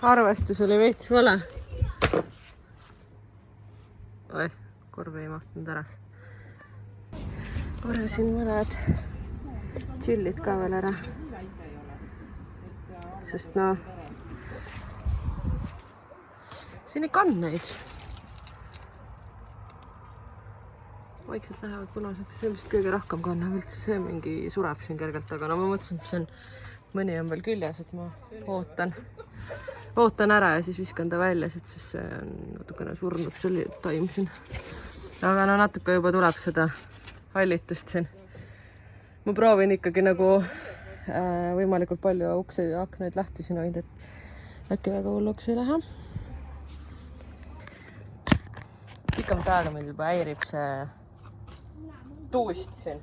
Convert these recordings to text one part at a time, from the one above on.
arvestus oli veits vale. Oi, korvi ei mahtunud ära. Korjasin mõned chillid ka veel ära. Sest no, siin ikka on neid. Vaikselt lähevad punaseks, see vist kõige rohkem kannab üldse, see mingi sureb siin kergelt, aga no ma mõtlesin, et see on, mõni on veel küljes, et ma ootan ära ja siis viskan ta välja, sest siis see on natukene surnud, see oli taim siin. Aga no natuke juba tuleb seda hallitust siin. Ma proovin ikkagi nagu võimalikult palju ukse ja aknaid lahti siin hoida, et äkki väga hulluks ei lähe. Pikamat aega meil juba häirib see tuust siin.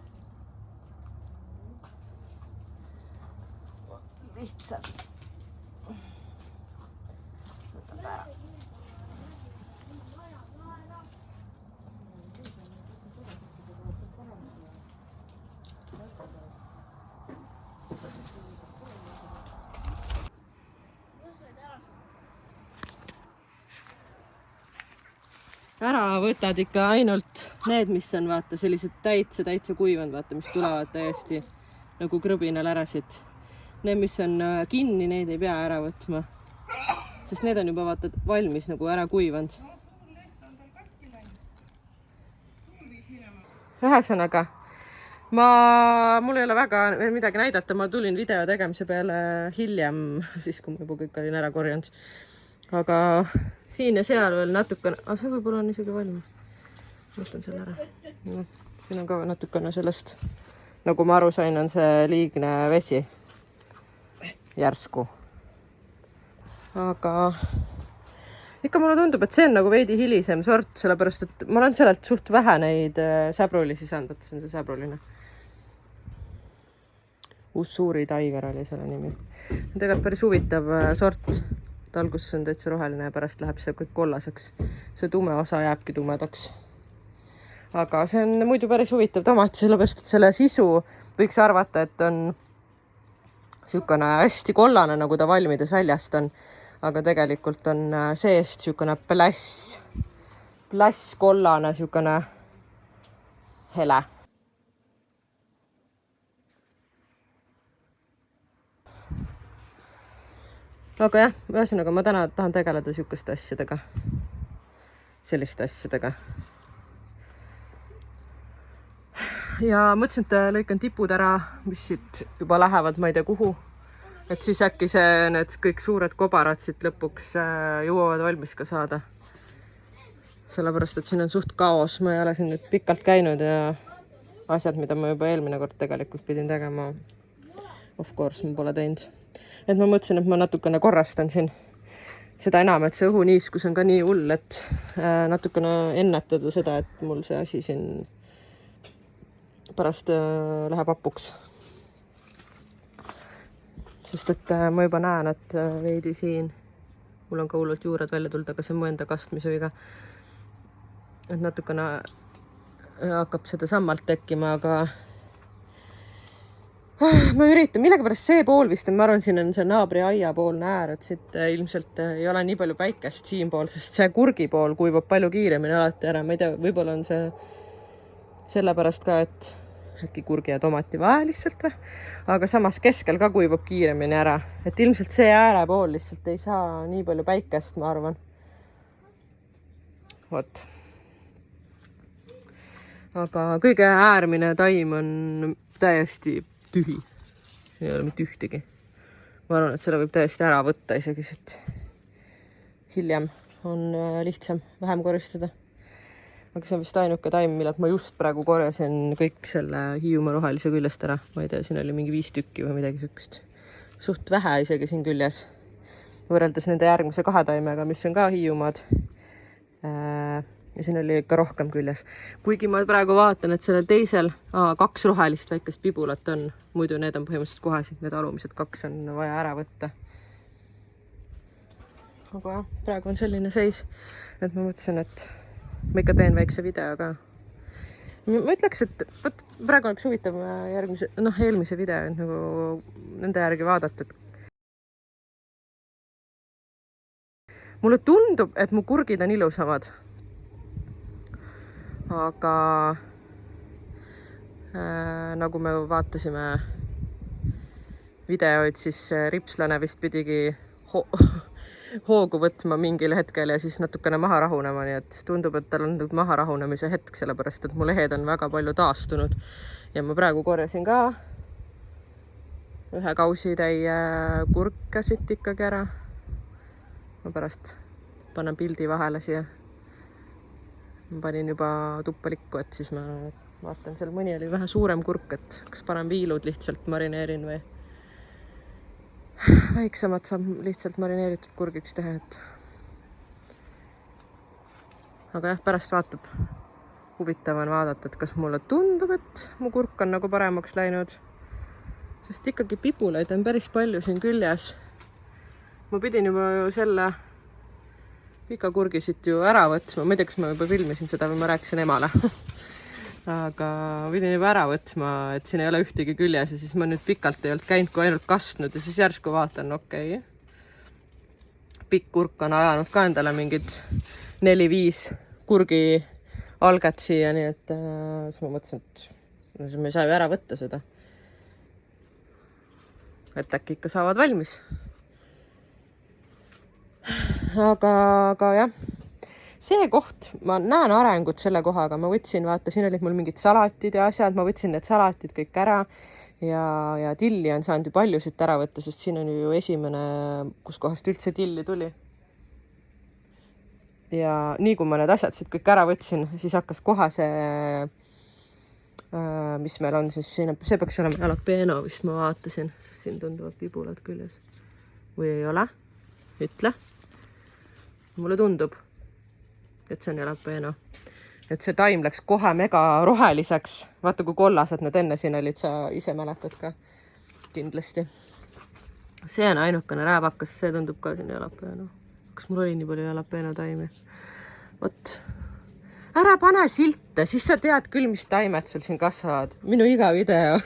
Lihtsalt. Võtab ära. Ära võtad ikka ainult need, mis on vaata sellised täitsa kuivanud, vaata, mis tulevad täiesti nagu krõbinal ärasid. Need, mis on kinni, neid ei pea ära võtma. Sest need on juba vaata valmis nagu ära kuivanud. Ühesõnaga, mul ei ole väga midagi näidata, ma tulin video tegemise peale hiljem, siis kui ma juba kõik olin ära korjanud. Aga siin ja seal veel natukene, see võib-olla on isegi valmis. Võtan selle ära. No, siin on ka natukene sellest, nagu ma aru sain, on see liigne vesi järsku. Aga ikka mulle tundub, et see on nagu veidi hilisem sort, sellepärast, et ma olen sellelt suht vähe neid säbrulisi saanud, see on see säbruline. Ussuuri Tiger oli selle nimi. Tegelikult päris huvitav sort. Alguses on täitsa roheline ja pärast läheb see kõik kollaseks. See tume osa jääbki tumedaks. Aga see on muidu päris huvitav tomat, sellepärast, et selle sisu võiks arvata, et on siukene hästi kollane, nagu ta valmides väljast on. Aga tegelikult on seest siukene pläss kollane, siukene hele. Aga jah, ühesõnaga ma täna tahan tegeleda siukeste asjadega. Selliste asjadega. Ja mõtlesin, et lõikan tipud ära, mis siit juba lähevad, ma ei tea kuhu. Et siis äkki need kõik suured kobarad siit lõpuks jõuavad valmis ka saada. Sellepärast, et siin on suht kaos. Ma ei ole siin nüüd pikalt käinud ja asjad, mida ma juba eelmine kord tegelikult pidin tegema. Of course, ma pole teinud. Et ma mõtlesin, et ma natukene korrastan siin seda enam, et see õhuniiskus on ka nii hull, et natukene ennetada seda, et mul see asi siin pärast läheb hapuks. Sest et ma juba näen, et veidi siin mul on ka hullult juured välja tulnud, aga see on mu enda kastmise viga. Et natukene hakkab seda sammalt tekkima, aga ma üritan, millega pärast see pool vist, ma arvan, siin on see naabri aia poolne äär, et siit ilmselt ei ole nii palju päikest siin pool, sest see kurgi pool kuivab palju kiiremini alati ära. Ma ei tea, võib-olla on see sellepärast ka, et äkki kurgi ja tomati vahe lihtsalt või? Aga samas keskel ka kuivab kiiremini ära. Et ilmselt see ääre pool lihtsalt ei saa nii palju päikest, ma arvan. Vot. Aga kõige äärmine taim on täiesti tühi. Siin ei ole mitte ühtegi. Ma arvan, et selle võib täiesti ära võtta isegi siit. Hiljem on lihtsam vähem koristada. Aga see on vist ainuke taim, millelt ma just praegu korjasin kõik selle Hiiumaa rohelise küljest ära. Ma ei tea, siin oli mingi 5 tükki või midagi sükest. Suht vähe isegi siin küljes. Võrreldes nende järgmise 2 taimega, mis on ka Hiiumaad. Ja siin oli ikka rohkem küljes. Kuigi ma praegu vaatan, et sellel teisel 2 rohelist väikest pibulat on. Muidu need on põhimõtteliselt kohesid, need alumised 2 on vaja ära võtta. Aga jah, praegu on selline seis, et ma mõtlesin, et ma ikka teen väikse video ka. Ma ütleks, et praegu oleks huvitav eelmise video nagu nende järgi vaadata, et mulle tundub, et mu kurgid on ilusamad. Aga nagu me vaatasime videoid, siis ripslane vist pidigi hoogu võtma mingil hetkel ja siis natukene maha rahunema, nii et tundub, et tal on maha rahunemise hetk, sellepärast et mu lehed on väga palju taastunud. Ja ma praegu korjasin ka ühe kausitäie kurkasid ikkagi ära. Ma pärast panen pildi vahele siia. Ma panin juba tuppalikku, et siis ma vaatan, seal mõni oli vähe suurem kurk, et kas panen viilud lihtsalt marineerin või väiksemad saab lihtsalt marineeritud kurgiks teha, et aga jah, pärast vaatab. Huvitav on vaadata, et kas mulle tundub, et mu kurk on nagu paremaks läinud, sest ikkagi pibulaid on päris palju siin küljes. Ma pidin juba selle pika kurgi siit ju ära võtma, ma ei tea, kas ma juba filmisin seda või ma rääkisin emale. Aga pidin juba ära võtma, et siin ei ole ühtegi küljes ja siis ma nüüd pikalt ei olnud käinud, kui ainult kastnud ja siis järsku vaatan, okei. Pikk kurk on ajanud ka endale mingid 4-5 kurgi alget siia, nii et siis ma mõtlesin, et me ei saa ju ära võtta seda. Et äkki ikka saavad valmis. Aga jah. See koht, ma näen arengut selle kohaga, ma võtsin, vaata, siin olid mul mingid salatid ja asjad, ma võtsin need salatid kõik ära ja tilli on saanud ju palju siit ära võtta, sest siin on ju esimene, kus kohast üldse tilli tuli. Ja nii kui ma need asjad siit kõik ära võtsin, siis hakkas kohe see, mis meil on siis siin, see peaks olema jalapeno vist, ma vaatasin, sest siin tunduvad pibulad küljes. Või ei ole? Ütle. Mulle tundub, et see on jalapeno. Et see taim läks kohe mega roheliseks. Vaata, kui kollased need enne siin olid, sa ise mäletad ka kindlasti. See on ainukene rääbakas, see tundub ka siin jalapeno. Kas mul oli nii palju jalapeno taimi? Vot. Ära pane silte, siis sa tead küll, mis taimed sul siin kasvavad. Minu iga video,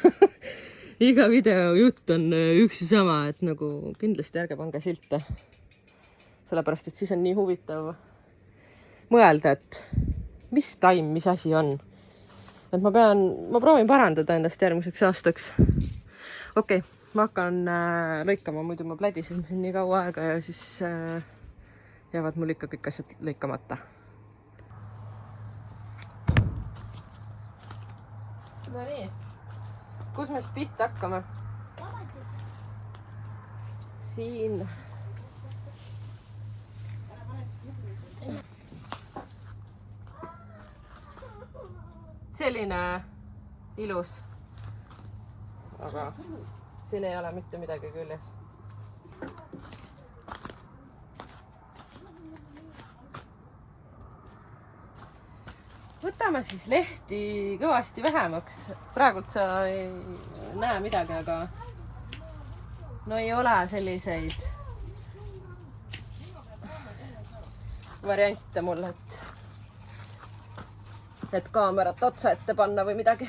iga video jutt on üks ja sama, et nagu kindlasti ärge pange silte. Sellepärast, et siis on nii huvitav mõelda, et mis taim, mis asi on. Et ma proovin parandada endast järgmiseks aastaks. Okei, ma hakkan lõikama, muidu ma plädisen siin nii kaua aega ja siis jäävad mul ikka kõik asjad lõikamata. No nii, kus me siis pihta hakkame? Siin. Selline ilus, aga siin ei ole mitte midagi küljes. Võtame siis lehti kõvasti vähemaks. Praegult sa ei näe midagi, aga no ei ole selliseid variante mul, et kaamerat otsa ette panna või midagi.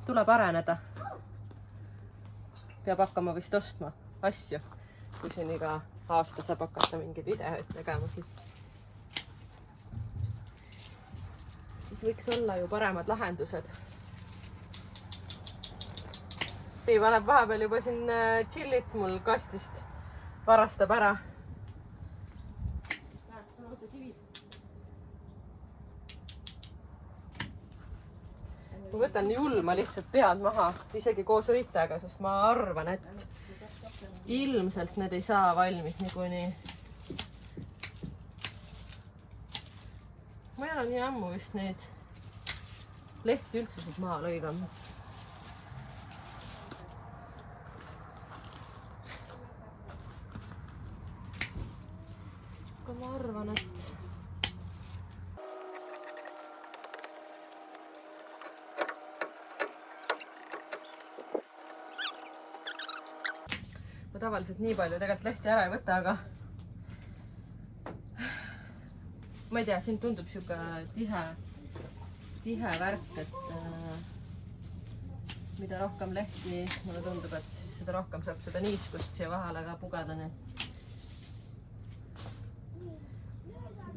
Tuleb areneda. Peab hakkama vist ostma asju, kui siin iga aasta saab hakata mingid videoid tegema, siis võiks olla ju paremad lahendused. Sii paneb vahepeal juba siin chillit mul kastist, varastab ära. Ma võtan julma lihtsalt pead maha, isegi koos õitega, sest ma arvan, et ilmselt need ei saa valmis niikuinii. Ma ei ole nii ammu vist neid lehti üldse siit maha lõigama. Aga ma arvan, et tavaliselt nii palju tegelikult lehti ära ei võta, aga ma ei tea, siin tundub siuke tihe värk, et mida rohkem lehti, mulle tundub, et siis seda rohkem saab seda niiskust siia vahele ka pugeda. Nii.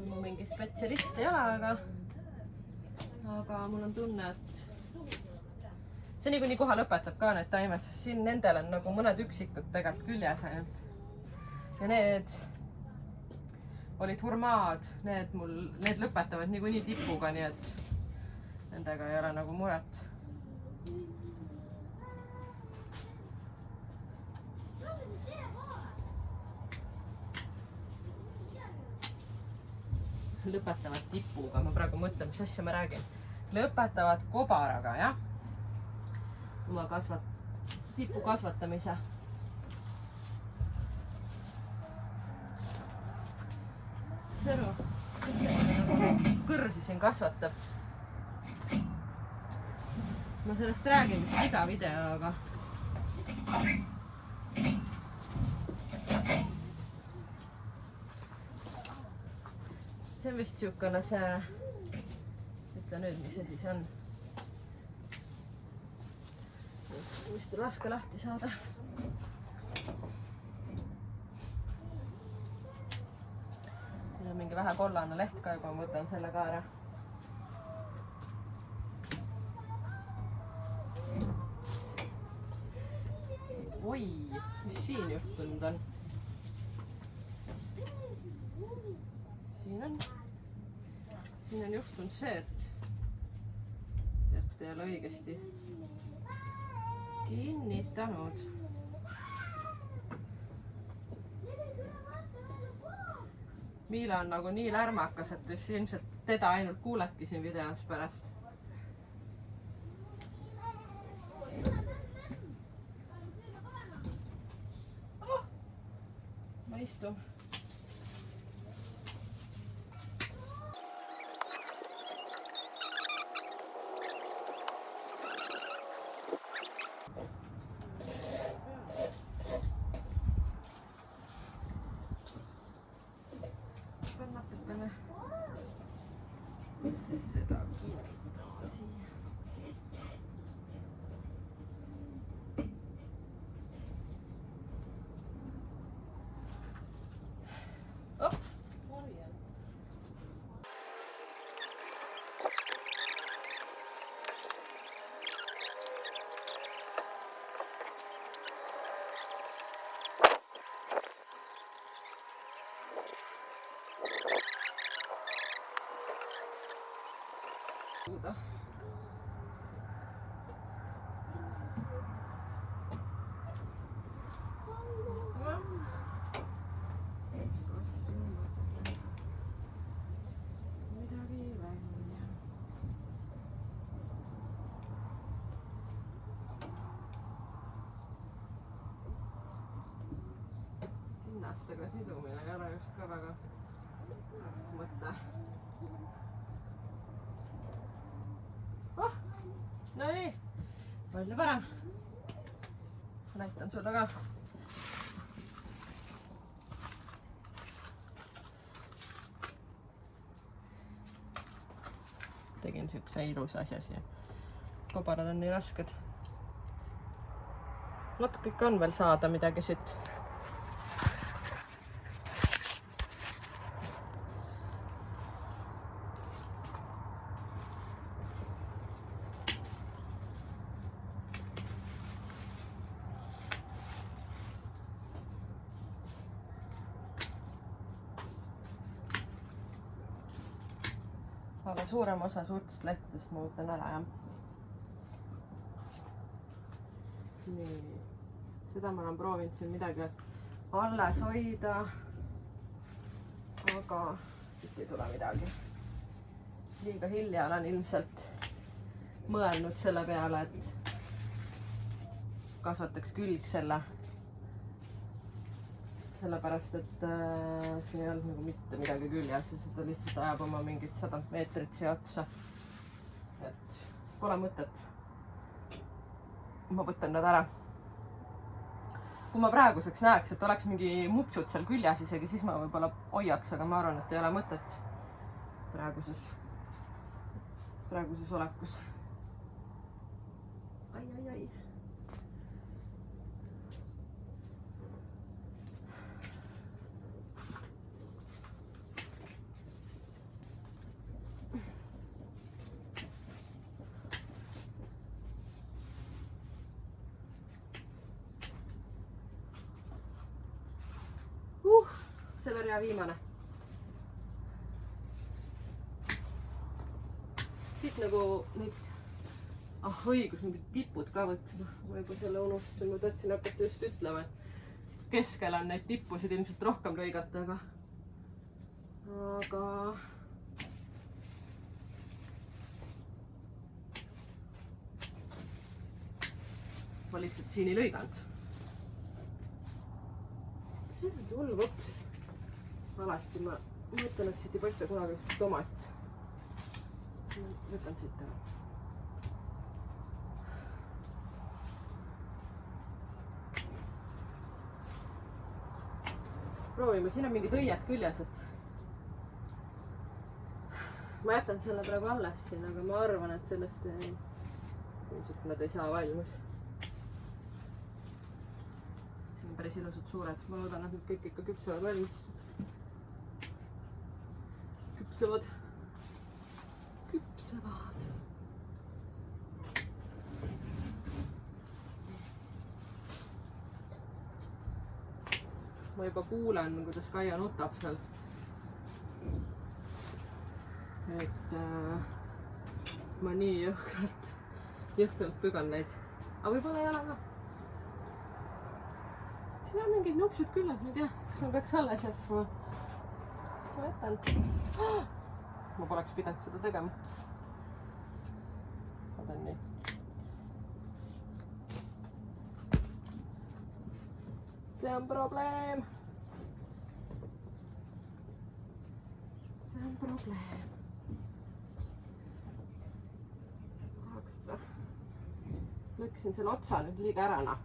Ma mingi spetsialist ei ole, aga mul on tunne, et see niikuinii kohe lõpetab ka need taimed, sest siin nendel on nagu mõned üksikud tegelikult küljes ainult. Ja need olid hurmaad, need lõpetavad niikuinii tipuga, nii et nendega ei ole nagu muret. Lõpetavad tipuga, ma praegu mõtlen, mis asja ma räägin. Lõpetavad kobaraga, jah? Oma tipu kasvatamise. Teru, kõrsi siin kasvatab. Ma sellest räägin vist iga video, aga see on vist siukene see, ütle nüüd, mis see siis on. Vist on raske lahti saada. Siin on mingi vähe kollane leht ka juba, ma võtan selle ka ära. Oi, mis siin juhtunud on? Siin on juhtunud see, et ei ole õigesti kinnitanud. Miila on nagu nii lärmakas, et ilmselt teda ainult kuuledki siin videos pärast. Oh, ma istun. Natukene seda kinnitada siia. Op, morgen. Kinnastega sidumine ei ole just ka väga mõte. Oh, no nii, palju parem. Näitan sulle ka. Tegin siukse ilus asja siia. Kobarad on nii rasked. Natuke ikka on veel saada midagi siit. Aga suurem osa suurtest lehtedest ma võtan ära, jah. Nii. Seda ma olen proovinud siin midagi alles hoida. Aga siit ei tule midagi. Liiga hilja olen ilmselt mõelnud selle peale, et kasvataks külg selle. Sellepärast, et siin ei olnud nagu mitte midagi küljes, sest ta lihtsalt ajab oma mingit 100 meetrit siia otsa. Et pole mõtet. Ma võtan nad ära. Kui ma praeguseks näeks, et oleks mingi mupsud seal küljes isegi, siis ma võib-olla hoiaks, aga ma arvan, et ei ole mõtet praeguses olekus. Ai. selle rea viimane. siit nagu neid, õigus, mingid tipud ka võtsime. ma juba selle unustasin, ma tahtsin hakata just ütlema, et keskel on neid tippusid ilmselt rohkem lõigata, aga ma lihtsalt siin ei lõiganud. see on mingi hull vops. alati ma mõtlen, et siit ei paista kunagi üks tomat. võtan siit ära. proovime, siin on mingid õied küljes, et ma jätan selle praegu alles siin, aga ma arvan, et sellest ilmselt nad ei saa valmis. siin on päris ilusad suured, ma loodan, et need kõik ikka küpsevad valmis. küpsevad. ma juba kuulen, kuidas Kaia nutab seal. et ma nii jõhkralt pügan neid. aga võib-olla ei ole ka. siin on mingid nuksud küljes, ma ei tea, kas ma peaks alles jätma. ma jätan. ma poleks pidanud seda tegema. ma teen nii. see on probleem. see on probleem. tahaks seda. lõiksin selle otsa nüüd liiga ärana.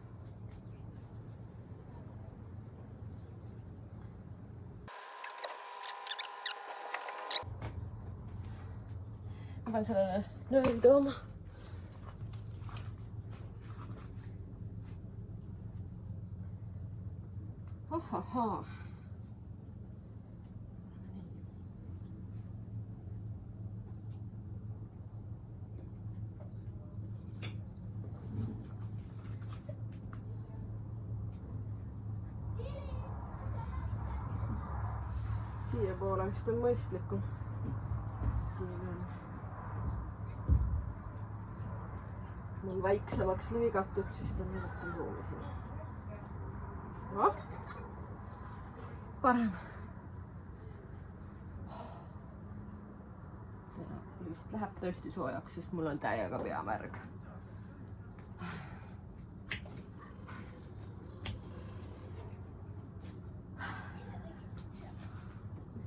ma pean sellele nööri tooma. Ahaa. Siia poole vist on mõistlikum. Siin on mul väiksemaks lõigatud, siis ta on rohkem ruumi siin. noh, parem. vist läheb tõesti soojaks, sest mul on täiega pea märg.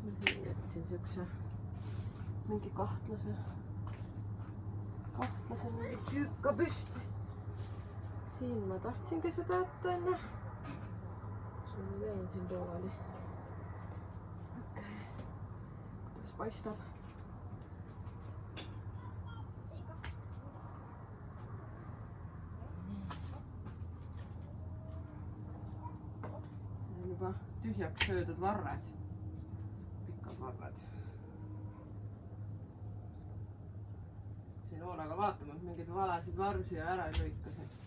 mis ma siin jätsin, siukse mingi kahtlase mingi tüüka püsti. siin ma tahtsingi seda jätta enne. mis ma teen siin pooleli? okei, kuidas paistab? Juba tühjaks söödud varred, pikad varred. siin hoolega vaatama, et mingeid valesid varsi ja ära ei lõikasid.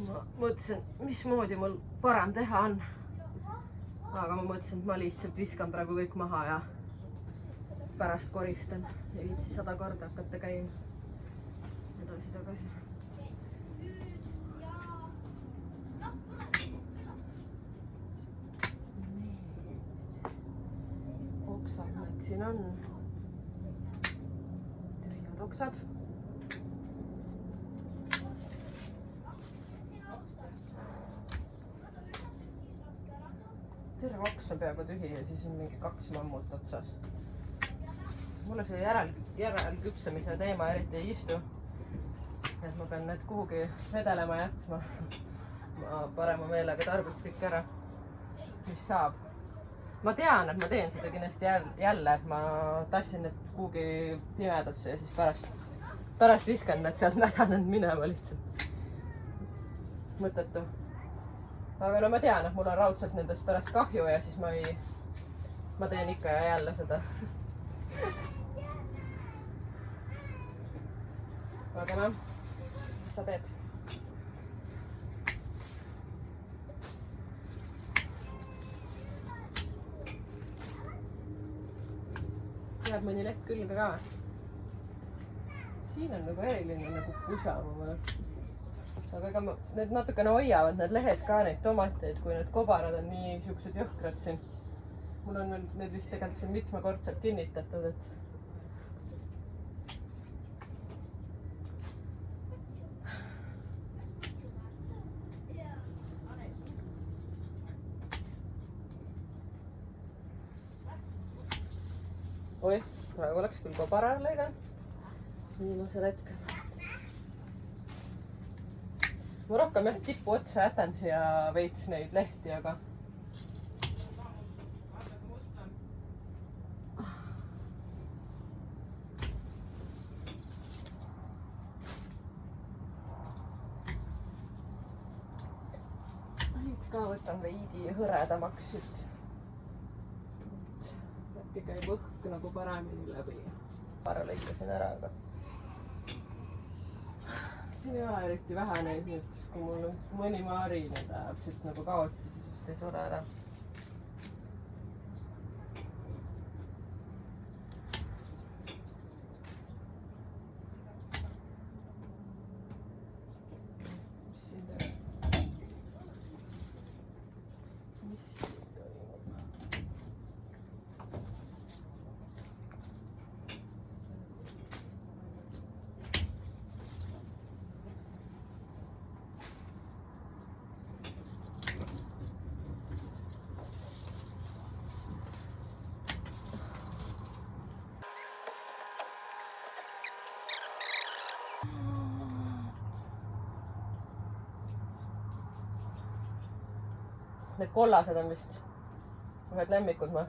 Ma mõtlesin, mismoodi mul parem teha on. aga ma mõtlesin, et ma lihtsalt viskan praegu kõik maha ja pärast koristan. ei viitsi 100 korda hakata käima edasi-tagasi. oksad need siin on. tühjad oksad. terve oks on peaaegu tühi ja siis on mingi 2 mammut otsas. mulle see järelküpsemise teema eriti ei istu. et ma pean need kuhugi vedelema jätma. ma parema meelega tarbiks kõik ära, mis saab. ma tean, et ma teen seda kindlasti jälle, et ma tassin need kuhugi pimedasse ja siis pärast pärast viskan need sealt mädanenud minema lihtsalt. Mõttetu. Aga no ma tean, et mul on raudselt nendest pärast kahju ja siis ma teen ikka ja jälle seda. Aga noh, mis sa teed? Jääb mõni lehk külge ka. Siin on nagu eriline nagu pusa mu mõelda. Aga ega need natukene hoiavad need lehed ka neid tomateid, kui need kobarad on nii siuksed jõhkrad siin. Mul on need vist tegelikult siin mitmekordselt kinnitatud, et oih, praegu oleks küll kobar ära lõiganud viimasel hetkel. Ma rohkem jah tipu otsa jätan siia veits neid lehti, aga nüüd ka võtan veidi hõredamaks siit. Läbi käib õhk nagu paremini läbi. Para lõikasin ära, aga siin ei ole eriti vähe neid, nii et kui mul mõni marine läheb siit nagu kaotsi, siis vist ei sure ära. Mis siin teeb? Mis siin toimub? Need kollased on vist ühed lemmikud ma.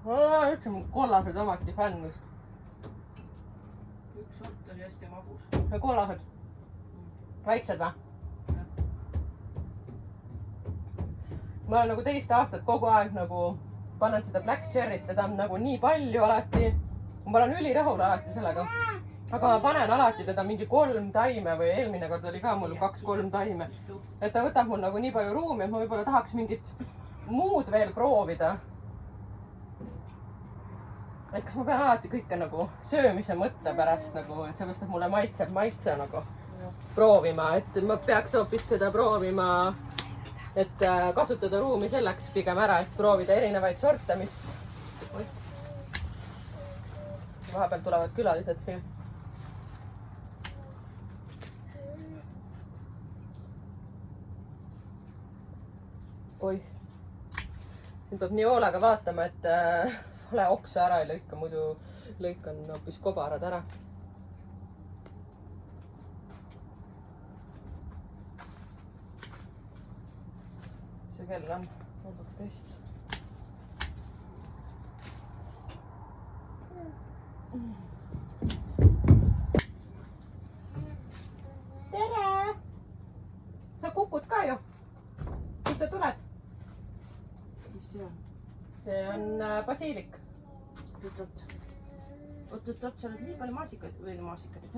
Üldse mu kollased omati fänn vist. Üks sort oli hästi magus. Ja kollased. Väiksed või? Ma olen nagu teist aastat kogu aeg nagu panen seda black cherry't, teda on nagu nii palju alati. Ma olen ülirahul alati sellega. Aga ma panen alati teda mingi 3 taime või eelmine kord oli ka mul 2-3 taime. Et ta võtab mul nagu nii palju ruumi, et ma võib-olla tahaks mingit muud veel proovida. Et kas ma pean alati kõike nagu söömise mõtte pärast nagu, et seepärast, et mulle maitseb maitse nagu proovima. Et ma peaks hoopis seda proovima, et kasutada ruumi selleks pigem ära, et proovida erinevaid sorte, mis vahepeal tulevad külalised. Oih, siin peab nii hoolega vaatama, et vale oksa ära ei lõika, muidu lõikan hoopis kobarad ära. See kell on 12. Tere! Sa kukud ka ju? Kus sa tuled? Mis see on? See on basiilik. Oot, sa oled nii palju maasikaid või maasikaid?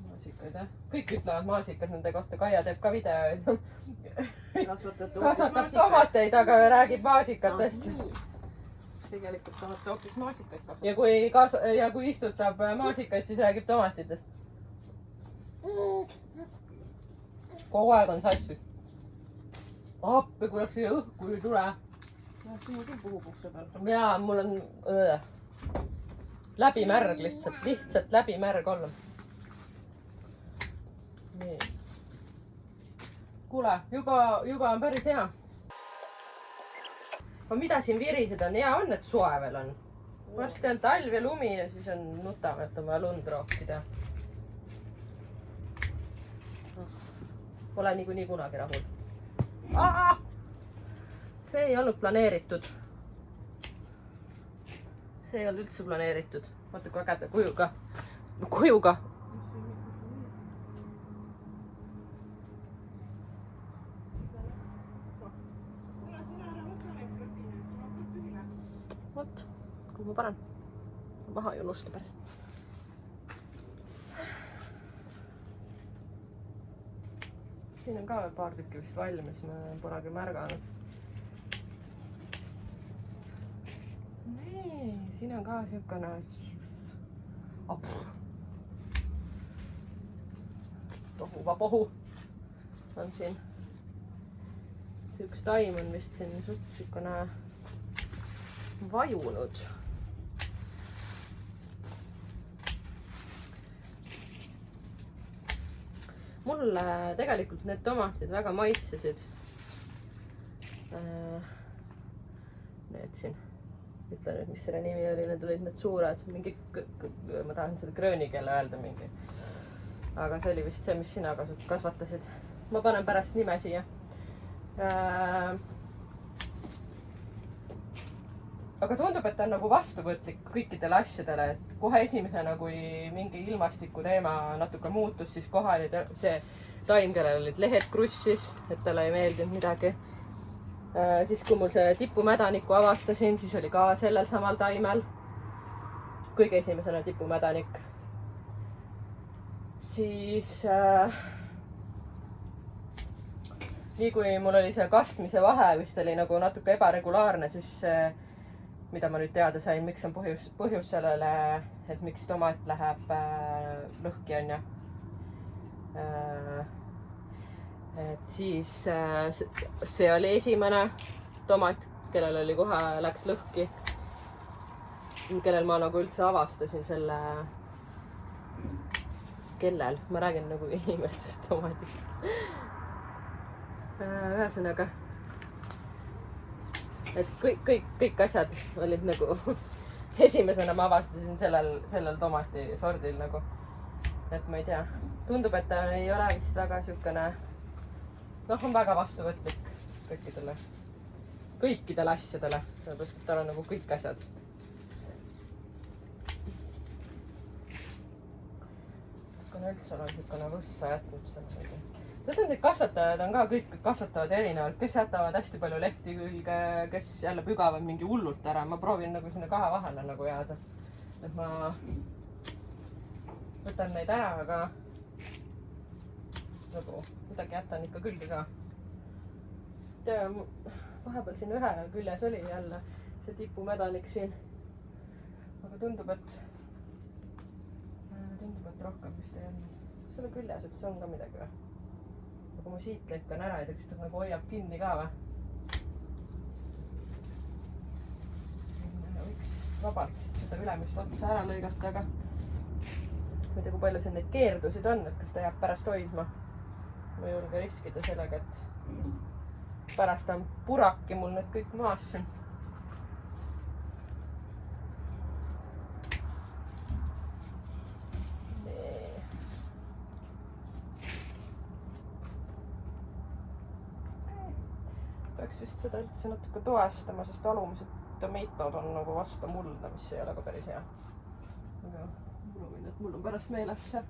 Maasikaid, jah. Kõik ütlevad maasikad nende kohta. Kaia teeb ka videoid. Kasvatab tomateid, aga räägib maasikatest. Tegelikult tahate hoopis maasikaid kasvatada. Ja kui istutab maasikaid, siis räägib tomatitest. Kogu aeg on sassi. Appi, kuidas siia õhku ei tule. Siin on küll puhub ukse peal. Jaa, mul on läbimärg lihtsalt läbimärg olla. Nii. Kuule, juba on päris hea. Aga mida siin virised on? Hea on, et soe veel on. Varsti on talv ja lumi ja siis on nutame, et on vaja lund rookida. Pole niikuinii kunagi rahul. See ei olnud planeeritud. See ei olnud üldse planeeritud. Vaata kui ägeda kujuga Kujuga. Vot, kuhu ma panen? Maha ei unusta pärast. Siin on ka veel paar tükki vist valmis, ma polegi märganud. Nii, siin on ka siukene tohuvapohu on siin. Üks taim on vist siin siukene vajunud. Mulle tegelikult need tomatid väga maitsesid. Need siin. Ütle nüüd, mis selle nimi oli, need olid need suured, mingi, ma tahan seda gröönikelle öelda mingi. Aga see oli vist see, mis sina kasvatasid. Ma panen pärast nime siia. Aga tundub, et ta on nagu vastuvõtlik kõikidele asjadele, et kohe esimesena, kui mingi ilmastiku teema natuke muutus, siis kohe oli see taim, kellel olid lehed krussis, et talle ei meeldinud midagi. Siis kui mul see tipumädaniku avastasin, siis oli ka sellel samal taimel kõige esimesena tipumädanik. Siis nii kui mul oli see kastmise vahe vist oli nagu natuke ebaregulaarne, siis mida ma nüüd teada sain, miks on põhjus sellele, et miks tomat läheb lõhki on ja. Et siis see oli esimene tomat, kellel oli kohe läks lõhki, kellel ma nagu üldse avastasin selle, kellel, ma räägin nagu inimestest tomatist. Ühesõnaga, et kõik asjad olid nagu esimesena ma avastasin sellel tomati sordil nagu, et ma ei tea, tundub, et ta ei ole vist väga siukene, on väga vastuvõtlik kõikidele asjadele, sellepärast, et tal on nagu kõik asjad. Üldse olen siukene võssa jätnud selle. Seda need kasvatajad on ka, kõik kasvatavad erinevalt, kes jätavad hästi palju lehti külge, kes jälle pügavad mingi hullult ära. Ma proovin nagu sinna kahe vahele nagu jääda. Et ma võtan neid ära, aga nagu midagi jätan ikka külge ka. Vahepeal siin ühe küljes oli jälle see tipumädanik siin. Aga tundub, et rohkem vist ei olnud. Selle küljes, et see on ka midagi või? Aga ma siit lõikan ära, et ta nagu hoiab kinni ka või? Võiks vabalt seda ülemist otsa ära lõigata, aga ma ei tea, kui palju siin neid keerdusid on, et kas ta jääb pärast hoidma. Ma ei julge riskida sellega, et pärast on puraki mul need kõik maas siin. Peaks vist seda üldse natuke toestama, sest alumised tomatod on nagu vastu mulda, mis ei ole ka päris hea. Aga mul on pärast meeles see.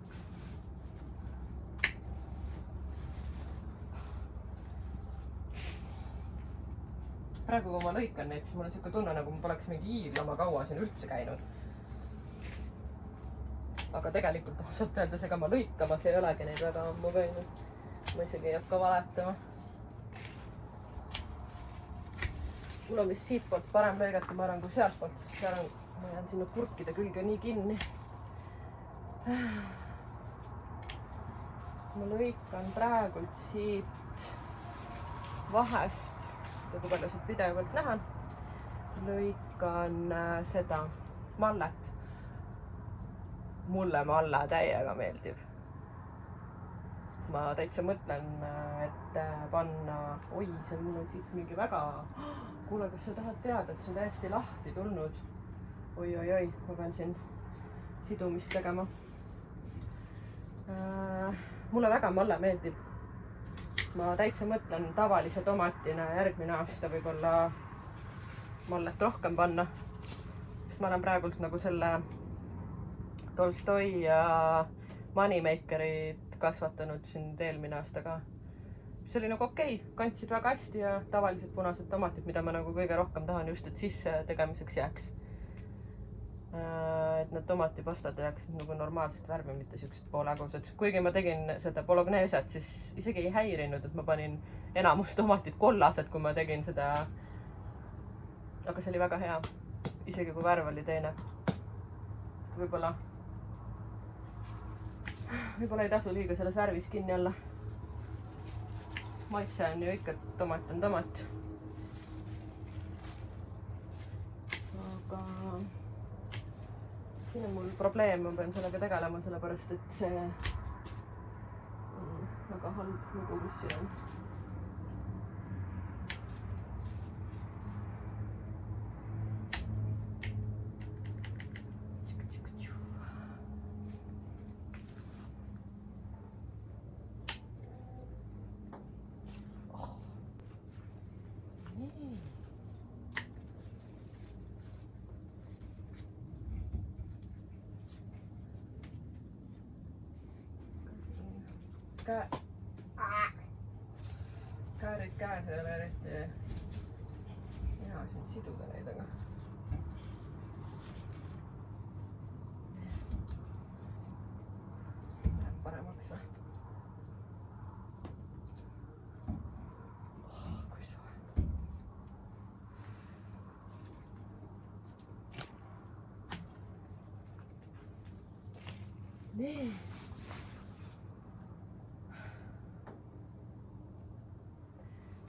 Praegu, kui ma lõikan neid, siis mul on siuke tunne, nagu ma poleks mingi hiiglama kaua siin üldse käinud. Aga tegelikult ausalt öeldes, ega ma lõikamas ei olegi neid väga ammu käinud. Ma isegi ei hakka valetama. Mul on vist siit poolt parem lõigata, ma arvan, kui sealt poolt, sest seal on, ma jään sinna kurkide külge nii kinni. Ma lõikan praegult siit vahest, kui palju siit video pealt nähan, lõikan seda mallet. Mulle malle täiega meeldib. Ma täitsa mõtlen, et panna, oi, see mul on siit mingi väga, kuule, kas sa tahad teada, et see on täiesti lahti tulnud. Oi, ma pean siin sidumist tegema. Mulle väga malle meeldib. Ma täitsa mõtlen tavalise tomatina järgmine aasta võib-olla mallet rohkem panna. Sest ma olen praegult nagu selle Tolstoi ja Moneymakerit kasvatanud siin eelmine aasta ka. See oli nagu okei, kandsid väga hästi ja tavalised punased tomatid, mida ma nagu kõige rohkem tahan just, et sisse tegemiseks jääks. Et need tomatipastad jääksid nagu normaalset värvi, mitte siuksed poolagused. Kuigi ma tegin seda bologneset, siis isegi ei häirinud, et ma panin enamus tomatid kollased, kui ma tegin seda. Aga see oli väga hea, isegi kui värv oli teine. Võib-olla ei tasu liiga selles värvis kinni olla. Maitse on ju ikka, tomat on tomat. Aga siin on mul probleem, ma pean sellega tegelema, sellepärast et see on väga halb lugu, kus siin on. Käärid käes ei ole eriti hea siin siduda neid, aga läheb paremaks või? Oh, kui soe. Nii.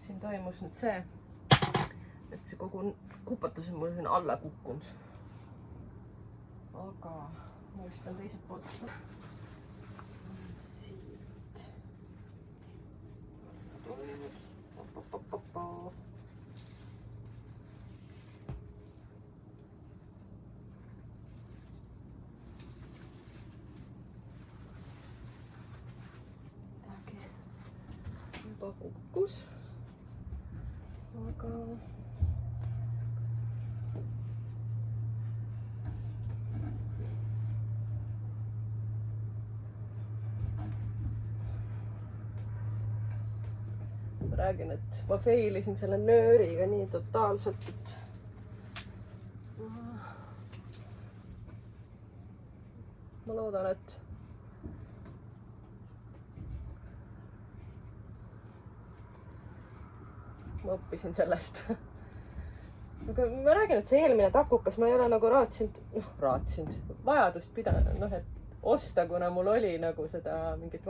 Siin toimus nüüd see, et see kogu kupatus on mul siin alla kukkunud. Aga ma just on teiselt poolt. Siit. Toimus. Midagi juba kukkus. Aga ma räägin, et ma failisin selle nööriga nii totaalselt, et ma loodan, et ma õppisin sellest. Aga ma räägin, et see eelmine takukas, ma ei ole nagu raatsinud, vajadust pidanud, et osta, kuna mul oli nagu seda mingit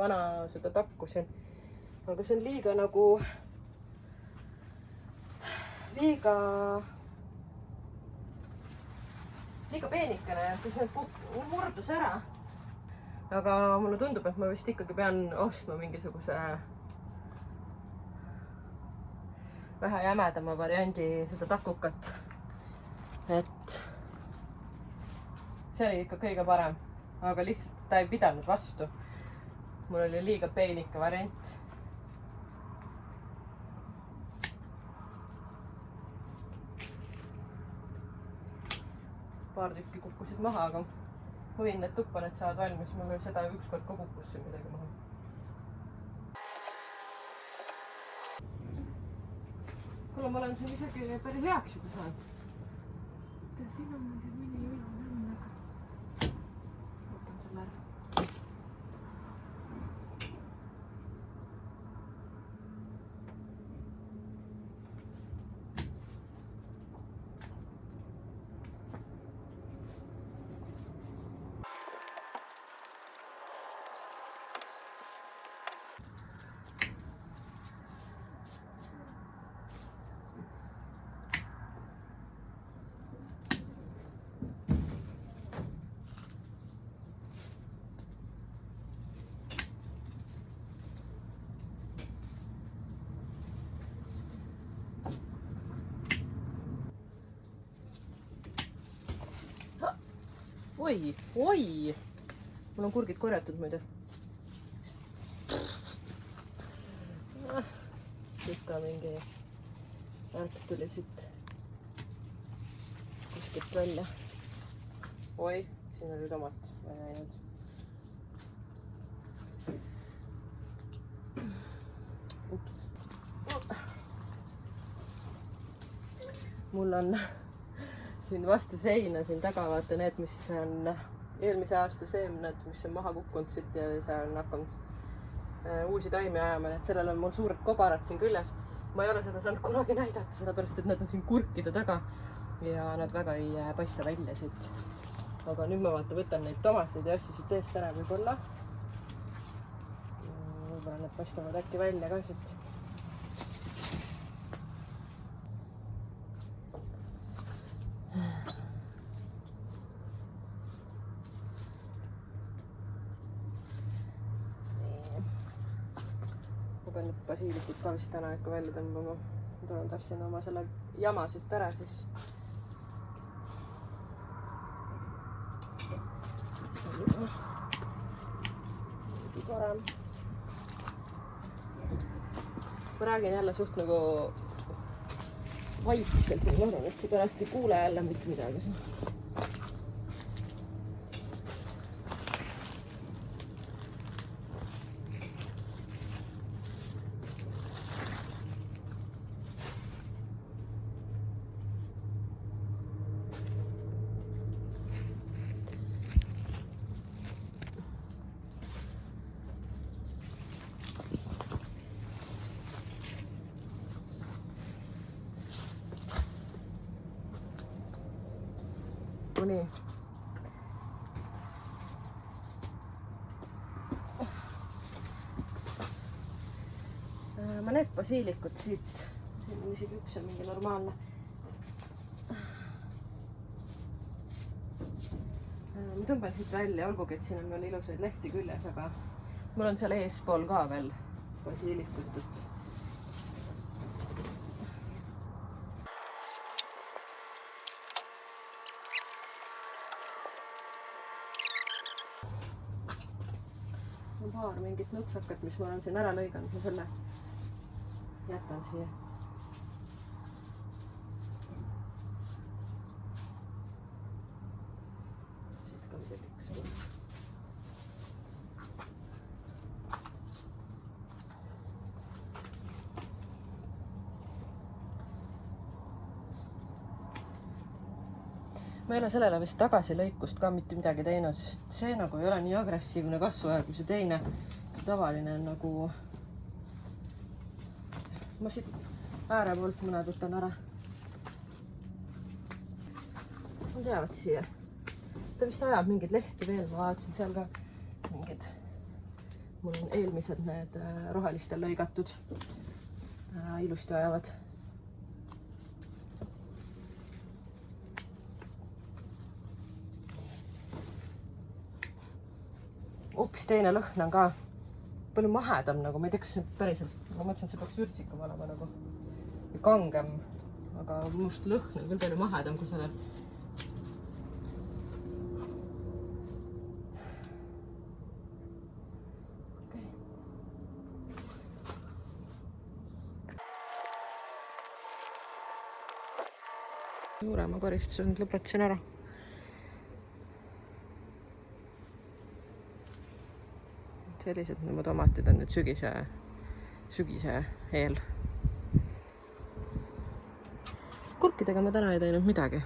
seda takku siin. Aga see on liiga nagu, liiga peenikene ja siis murdus ära. Aga mulle tundub, et ma vist ikkagi pean ostma mingisuguse vähe jämedama variandi seda takukat. Et see oli ikka kõige parem, aga lihtsalt ta ei pidanud vastu. Mul oli liiga peenike variant. Paar tükki kukkusid maha, aga ma võin need tuppa, need saavad valmis. Mul oli seda ükskord ka kukkusse midagi maha. Kuule, ma olen siin isegi päris heaks juba saanud. Siin on mõni õnn, aga võtan selle ära. Oi! Mul on kurgid korjatud muide. Siit ka mingi värk tuli siit kuskilt välja. Oi, siin oli tomat, ma ei näinud. Ups. Mul on siin vastu seina siin taga vaata need, mis on eelmise aasta seemned, mis on maha kukkunud siit ja see on hakanud uusi taimi ajama, et sellel on mul suured kobarad siin küljes. Ma ei ole seda saanud kunagi näidata, sellepärast et nad on siin kurkide taga ja nad väga ei paista välja siit. Aga nüüd ma vaata võtan neid tomateid ja asju siit eest ära võib-olla. Võib-olla need paistavad äkki välja ka siit. Ma pean nüüd basiilikut ka vist täna ikka välja tõmbama. Ma tulen tassin oma selle jama siit ära siis. Parem. Ma räägin jälle suht nagu vaikselt, ma arvan, et see pärast ei kuule jälle mitte midagi. Nii. Ma need basiilikud siit, siin on isegi üks on mingi normaalne. Ma tõmban siit välja, olgugi, et siin on veel ilusaid lehti küljes, aga mul on seal eespool ka veel basiilikut. Paar mingit nutsakat, mis ma olen siin ära lõiganud, ma selle jätan siia. Siit ka midagi üks. Ma ei ole sellele vist tagasilõikust ka mitte midagi teinud, sest see nagu ei ole nii agressiivne kasvuaeg kui see teine. See tavaline on nagu... Ma siit ääre poolt mõned võtan ära. Kas nad jäävad siia? Ta vist ajab mingeid lehti veel, ma vaatasin seal ka mingid... Mul on eelmised need rohelistel lõigatud. Ilusti ajavad. Hoopis teine lõhn on ka palju mahedam, nagu ma ei tea, kas see päriselt, ma mõtlesin, et see peaks vürtsikam olema nagu ja kangem, aga must lõhn on küll palju mahedam kui sellel. Okay. Suurema koristuse nüüd lõpetasin ära. Sellised mu tomatid on nüüd sügise eel. Kurkidega ma täna ei teinud midagi.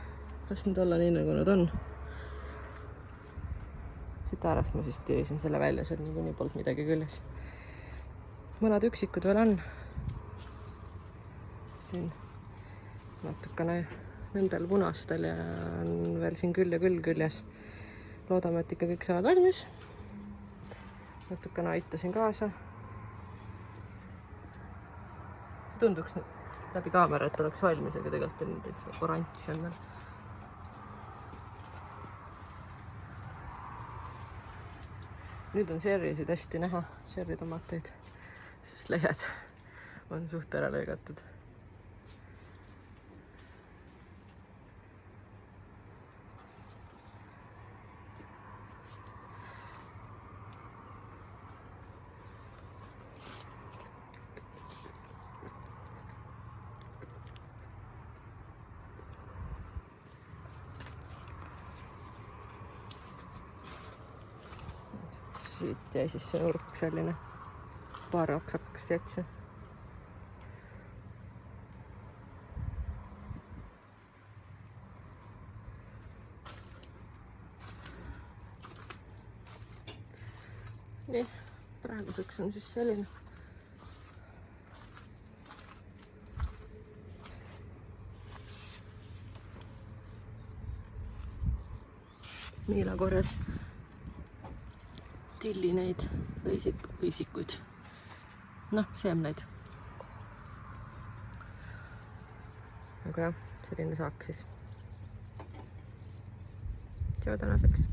Las nüüd olla nii, nagu nad on. Siit äärast ma siis tirisin selle välja, seal nii polnud midagi küljes. Mõned üksikud veel on. Siin natukene nendel punastel ja on veel siin küll ja küll küljes. Loodame, et ikka kõik saavad valmis. Natukene aitasin kaasa. See tunduks läbi kaamera, et oleks valmis, aga tegelikult on nüüd oranž on veel. Nüüd on sherrysid hästi näha, sherry tomateid, sest lehed on suht ära lõigatud. siit jäi siis see nurk selline. Paar oksakast jätsi. Nii, praeguseks on siis selline. Miila korjas tillineid võisikuid. Noh, seemneid. Aga jah, selline saak siis. Tšau tänaseks.